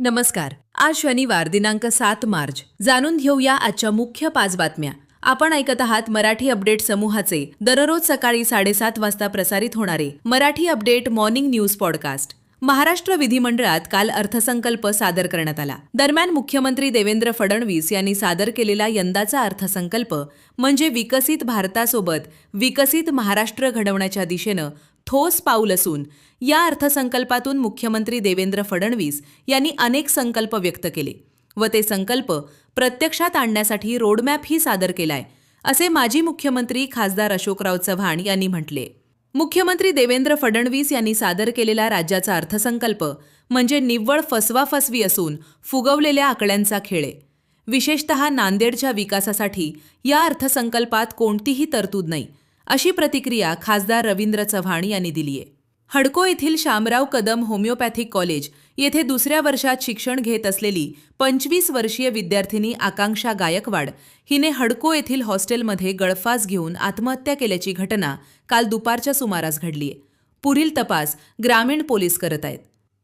नमस्कार. आज शनिवार दिनांक 7 मार्च. जाणून घेऊया आजच्या मुख्य 5 बातम्या. आपण ऐकत आहात मराठी अपडेट समूहाचे दररोज सकाळी 7:30 वाजता प्रसारित होणारे Marathi update morning news podcast. Maharashtra विधिमंडळात काल अर्थसंकल्प सादर करण्यात आला. दरम्यान मुख्यमंत्री देवेंद्र फडणवीस यांनी सादर केलेला यंदाचा अर्थसंकल्प म्हणजे विकसित भारतासोबत विकसित महाराष्ट्र घडवण्याच्या दिशेनं ठोस पाऊल असून या अर्थसंकल्पातून मुख्यमंत्री देवेंद्र फडणवीस यांनी अनेक संकल्प व्यक्त केले व ते संकल्प प्रत्यक्षात आणण्यासाठी रोडमॅपही सादर केलाय, असे माजी मुख्यमंत्री खासदार अशोकराव चव्हाण यांनी म्हटले. मुख्यमंत्री देवेंद्र फडणवीस यांनी सादर केलेला राज्याचा अर्थसंकल्प म्हणजे निव्वळ फसवाफसवी असून फुगवलेल्या आकड्यांचा खेळ आहे. विशेषतः नांदेडच्या विकासासाठी या अर्थसंकल्पात कोणतीही तरतूद नाही, अशी प्रतिक्रिया खासदार रवींद्र चव्हाण यांनी दिली आहे. हडको येथील शामराव कदम होमिओपॅथिक कॉलेज येथे दुसऱ्या वर्षात शिक्षण घेत असलेली 25 वर्षीय विद्यार्थिनी आकांक्षा गायकवाड हिने हडको येथील हॉस्टेलमध्ये गळफास घेऊन आत्महत्या केल्याची घटना काल दुपारच्या सुमारास घडली आहे. पुढील तपास ग्रामीण पोलीस करत आहेत.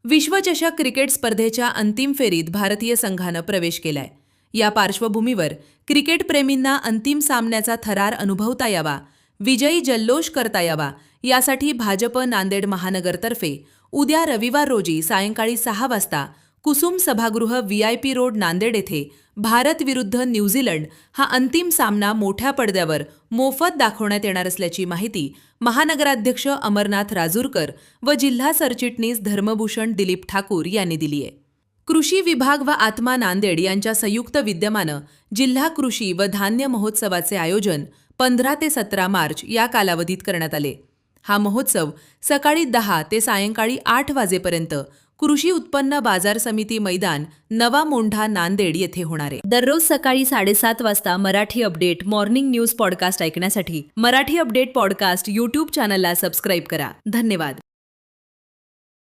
विश्वचषक क्रिकेट स्पर्धेच्या अंतिम फेरीत भारतीय संघानं प्रवेश केलाय. या पार्श्वभूमीवर क्रिकेटप्रेमींना अंतिम सामन्याचा थरार अनुभवता यावा, विजयी जल्लोष करता यावा यासाठी भाजप नांदेड महानगरतर्फे उद्या रविवार रोजी सायंकाळी 6 वाजता कुसुम सभागृह VIP रोड नांदेड येथे भारत विरुद्ध न्यूझीलंड हा अंतिम सामना मोठ्या पडद्यावर मोफत दाखवण्यात येणार असल्याची माहिती महानगराध्यक्ष अमरनाथ राजूरकर व जिल्हा सरचिटणीस धर्मभूषण दिलीप ठाकूर यांनी दिली आहे. कृषी विभाग व आत्मा नांदेड यांच्या संयुक्त विद्यमानं जिल्हा कृषी व धान्य महोत्सवाचे आयोजन 15 ते 17 मार्च या कालावधीत करण्यात आले. हा महोत्सव सकाळी 10 ते सायंकाळी 8 वाजेपर्यंत कृषी उत्पन्न बाजार समिती मैदान नवा मोंढा नांदेड येथे होणार आहे. दररोज सकाळी 7:30 वाजता Marathi update morning news podcast ऐकण्यासाठी मराठी अपडेट पॉडकास्ट YouTube चॅनलला सबस्क्राईब करा. धन्यवाद.